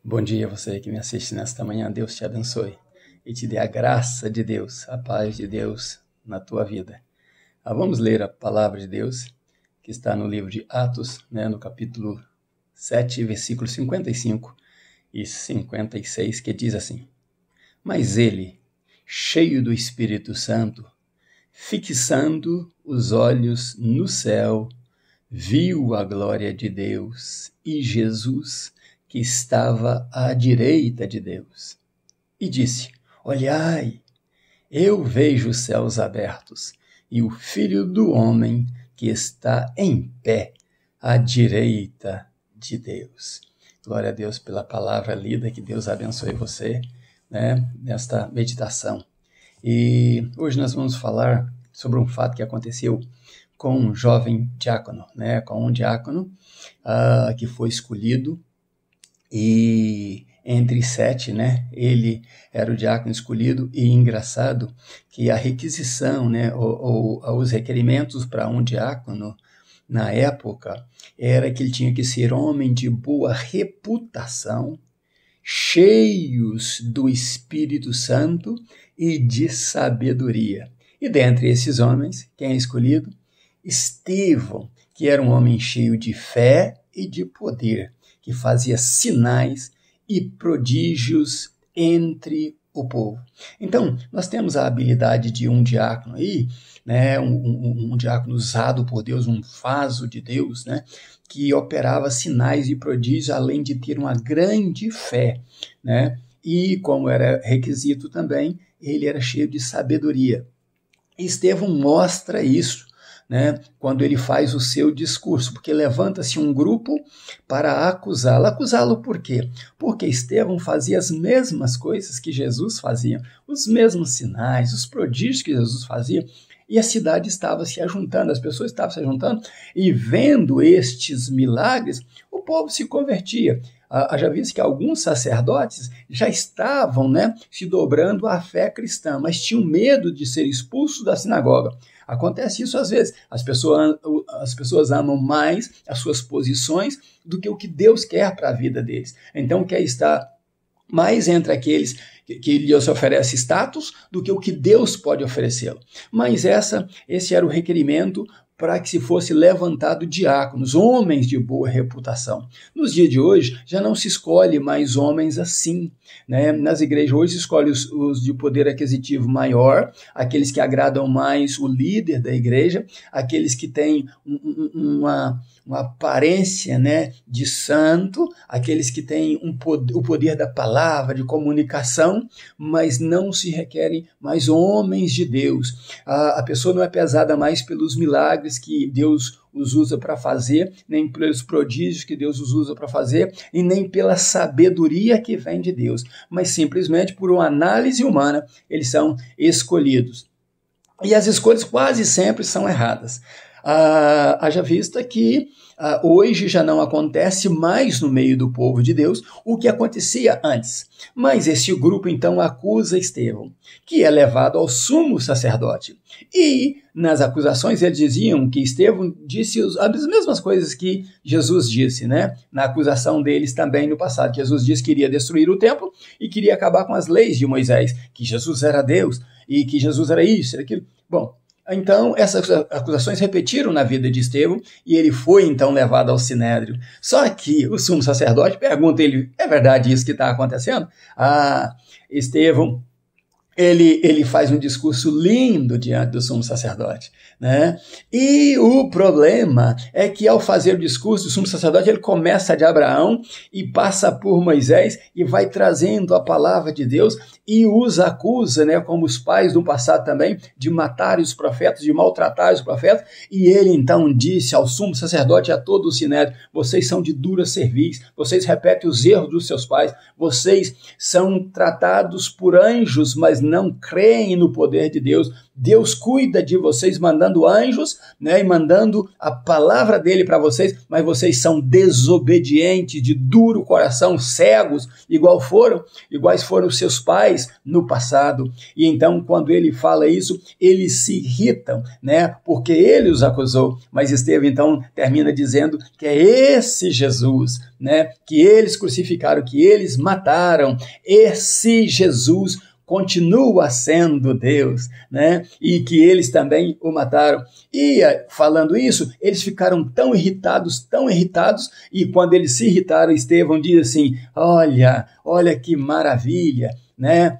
Bom dia, você que me assiste nesta manhã. Deus te abençoe e te dê a graça de Deus, a paz de Deus na tua vida. Vamos ler a palavra de Deus, que está no livro de Atos, no capítulo 7, versículos 55 e 56, que diz assim: Mas ele, cheio do Espírito Santo, fixando os olhos no céu, viu a glória de Deus e Jesus, que estava à direita de Deus, e disse: Olhai, eu vejo os céus abertos e o Filho do Homem que está em pé à direita de Deus. Glória a Deus pela palavra lida, que Deus abençoe você, nesta meditação. E hoje nós vamos falar sobre um fato que aconteceu com um jovem diácono, com um diácono que foi escolhido, e entre 7, ele era o diácono escolhido. E engraçado que a requisição, ou os requerimentos para um diácono na época era que ele tinha que ser homem de boa reputação, cheios do Espírito Santo e de sabedoria. E dentre esses homens, quem é escolhido? Estevão, que era um homem cheio de fé e de poder, que fazia sinais e prodígios entre o povo. Então, nós temos a habilidade de um diácono aí, um diácono usado por Deus, um vaso de Deus, que operava sinais e prodígios, além de ter uma grande fé, E como era requisito também, ele era cheio de sabedoria. Estevão mostra isso, quando ele faz o seu discurso, porque levanta-se um grupo para acusá-lo. Acusá-lo por quê? Porque Estevão fazia as mesmas coisas que Jesus fazia, os mesmos sinais, os prodígios que Jesus fazia, e a cidade estava se ajuntando, as pessoas estavam se ajuntando, e vendo estes milagres, o povo se convertia. Já visto que alguns sacerdotes já estavam se dobrando à fé cristã, mas tinham medo de ser expulsos da sinagoga. Acontece isso às vezes. As pessoas amam mais as suas posições do que o que Deus quer para a vida deles. Então quer estar mais entre aqueles que lhes oferece status do que o que Deus pode oferecê-lo. Mas esse era o requerimento para que se fosse levantado diáconos, homens de boa reputação. Nos dias de hoje, já não se escolhe mais homens assim, Nas igrejas hoje se escolhe os de poder aquisitivo maior, aqueles que agradam mais o líder da igreja, aqueles que têm uma aparência, de santo, aqueles que têm o poder da palavra, de comunicação, mas não se requerem mais homens de Deus. A pessoa não é pesada mais pelos milagres que Deus os usa para fazer, nem pelos prodígios que Deus os usa para fazer, e nem pela sabedoria que vem de Deus, mas simplesmente por uma análise humana, eles são escolhidos. E as escolhas quase sempre são erradas. Haja vista que hoje já não acontece mais no meio do povo de Deus o que acontecia antes. Mas esse grupo então acusa Estevão, que é levado ao sumo sacerdote. E nas acusações eles diziam que Estevão disse as mesmas coisas que Jesus disse, Na acusação deles também no passado. Jesus disse que iria destruir o templo e queria acabar com as leis de Moisés, que Jesus era Deus e que Jesus era isso, era aquilo. Bom, então, essas acusações repetiram na vida de Estevão e ele foi, então, levado ao sinédrio. Só que o sumo sacerdote pergunta a ele: é verdade isso que está acontecendo? Estevão, ele faz um discurso lindo diante do sumo sacerdote, E o problema é que ao fazer o discurso, o sumo sacerdote ele começa de Abraão e passa por Moisés e vai trazendo a palavra de Deus e os acusa, como os pais do passado também, de matar os profetas, de maltratar os profetas. E ele então disse ao sumo sacerdote e a todo o sinédrio: vocês são de dura cerviz, vocês repetem os erros dos seus pais, vocês são tratados por anjos, mas não creem no poder de Deus. Deus cuida de vocês mandando anjos, né, e mandando a palavra dele para vocês, mas vocês são desobedientes, de duro coração, cegos, iguais foram os seus pais no passado. E então, quando ele fala isso, eles se irritam, né, porque ele os acusou. Mas Estevão então termina dizendo que é esse Jesus, né, que eles crucificaram, que eles mataram, esse Jesus continua sendo Deus, né? E que eles também o mataram. E falando isso, eles ficaram tão irritados, e quando eles se irritaram, Estevão diz assim, olha que maravilha, né?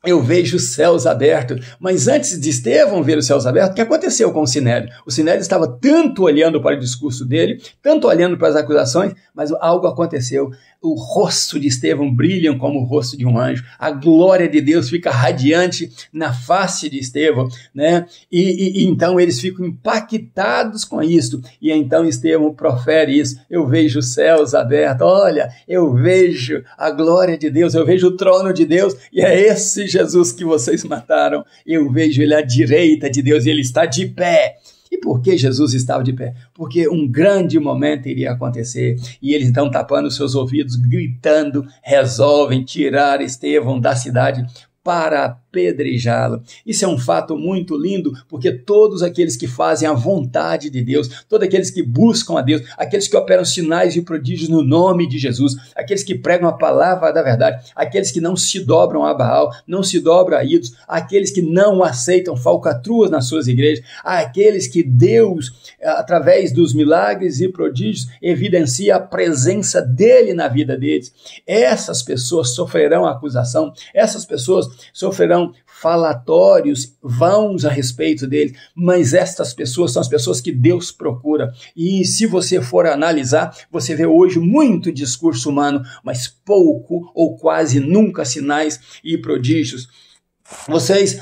Eu vejo os céus abertos. Mas antes de Estevão ver os céus abertos, o que aconteceu com o Sinédrio? O Sinédrio estava tanto olhando para o discurso dele, tanto olhando para as acusações, mas algo aconteceu. O rosto de Estevão brilha como o rosto de um anjo. A glória de Deus fica radiante na face de Estevão, né? E então eles ficam impactados com isso. E então Estevão profere isso. Eu vejo os céus abertos. Olha, eu vejo a glória de Deus. Eu vejo o trono de Deus. E é esse Jesus que vocês mataram. Eu vejo ele à direita de Deus e ele está de pé. E por que Jesus estava de pé? Porque um grande momento iria acontecer. E eles então, tapando os seus ouvidos, gritando, resolvem tirar Estevão da cidade para apedrejá-lo. Isso é um fato muito lindo, porque todos aqueles que fazem a vontade de Deus, todos aqueles que buscam a Deus, aqueles que operam sinais e prodígios no nome de Jesus, aqueles que pregam a palavra da verdade, aqueles que não se dobram a Baal, não se dobram a ídolos, aqueles que não aceitam falcatruas nas suas igrejas, aqueles que Deus, através dos milagres e prodígios, evidencia a presença dele na vida deles. Essas pessoas sofrerão acusação, essas pessoas sofrerão falatórios vãos a respeito deles, mas estas pessoas são as pessoas que Deus procura. E se você for analisar, você vê hoje muito discurso humano, mas pouco ou quase nunca sinais e prodígios. Vocês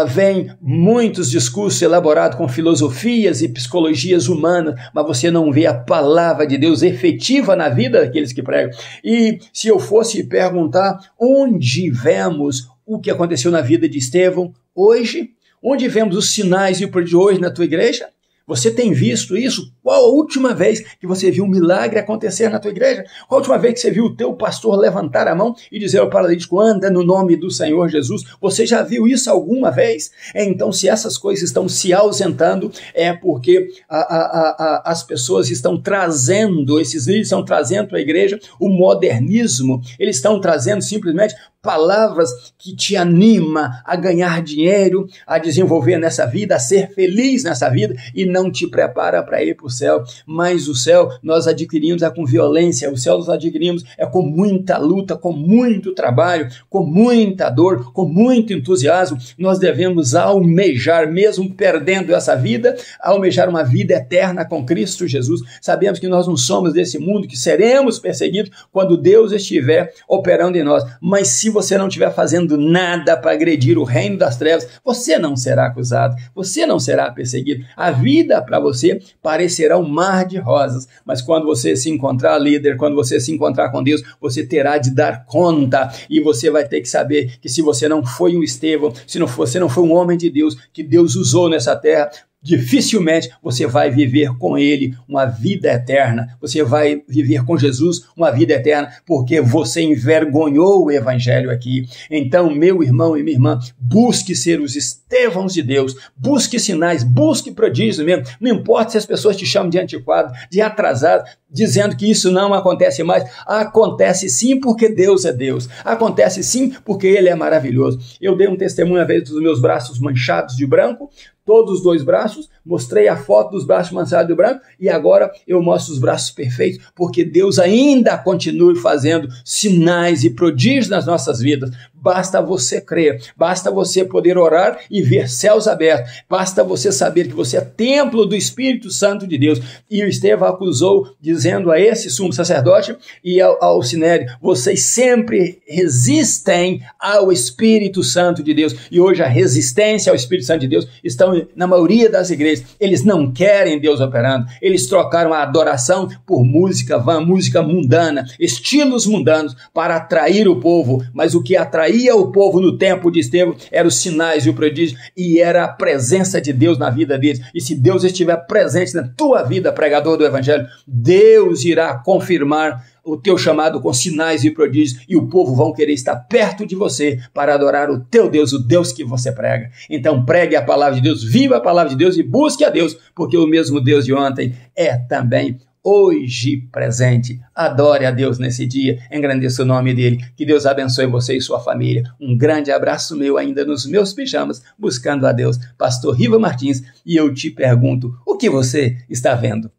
veem muitos discursos elaborados com filosofias e psicologias humanas, mas você não vê a palavra de Deus efetiva na vida daqueles que pregam. E se eu fosse perguntar onde vemos o que aconteceu na vida de Estevão hoje, onde vemos os sinais e o prodígio hoje na tua igreja? Você tem visto isso? Qual a última vez que você viu um milagre acontecer na tua igreja? Qual a última vez que você viu o teu pastor levantar a mão e dizer ao paralítico, anda no nome do Senhor Jesus? Você já viu isso alguma vez? Então, se essas coisas estão se ausentando, é porque as pessoas estão trazendo, esses líderes estão trazendo à igreja o modernismo, eles estão trazendo simplesmente palavras que te animam a ganhar dinheiro, a desenvolver nessa vida, a ser feliz nessa vida e não te prepara para ir para o céu. Mas o céu nós adquirimos com violência, o céu nós adquirimos com muita luta, com muito trabalho, com muita dor, com muito entusiasmo. Nós devemos almejar, mesmo perdendo essa vida, almejar uma vida eterna com Cristo Jesus. Sabemos que nós não somos desse mundo, que seremos perseguidos quando Deus estiver operando em nós. Mas se você não estiver fazendo nada para agredir o reino das trevas, você não será acusado, você não será perseguido. A vida para você parecerá um mar de rosas, mas quando você se encontrar líder, quando você se encontrar com Deus, você terá de dar conta e você vai ter que saber que se você não foi um Estevão, se você não foi um homem de Deus, que Deus usou nessa terra, dificilmente você vai viver com ele uma vida eterna, você vai viver com Jesus uma vida eterna, porque você envergonhou o evangelho aqui. Então, meu irmão e minha irmã, busque ser os Estevãos de Deus, busque sinais, busque prodígios mesmo, não importa se as pessoas te chamam de antiquado, de atrasado, dizendo que isso não acontece mais. Acontece sim, porque Deus é Deus, acontece sim, porque Ele é maravilhoso. Eu dei um testemunho uma vez dos meus braços manchados de branco, todos os dois braços, mostrei a foto dos braços manchados de branco e agora eu mostro os braços perfeitos, porque Deus ainda continua fazendo sinais e prodígios nas nossas vidas. Basta você crer, basta você poder orar e ver céus abertos, basta você saber que você é templo do Espírito Santo de Deus. E o Estevão acusou, dizendo a esse sumo sacerdote e ao Sinédrio, vocês sempre resistem ao Espírito Santo de Deus. E hoje a resistência ao Espírito Santo de Deus estão na maioria das igrejas. Eles não querem Deus operando, eles trocaram a adoração por música vã, música mundana, estilos mundanos para atrair o povo, mas o que atrai atraía o povo no tempo de Estevão eram os sinais e o prodígio, e era a presença de Deus na vida deles. E se Deus estiver presente na tua vida, pregador do evangelho, Deus irá confirmar o teu chamado com sinais e prodígios, e o povo vão querer estar perto de você para adorar o teu Deus, o Deus que você prega. Então pregue a palavra de Deus, viva a palavra de Deus e busque a Deus, porque o mesmo Deus de ontem é também hoje presente. Adore a Deus nesse dia, engrandeça o nome dele, que Deus abençoe você e sua família. Um grande abraço meu ainda nos meus pijamas, buscando a Deus. Pastor Riva Martins, e eu te pergunto, o que você está vendo?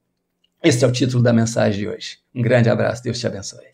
Este é o título da mensagem de hoje. Um grande abraço, Deus te abençoe.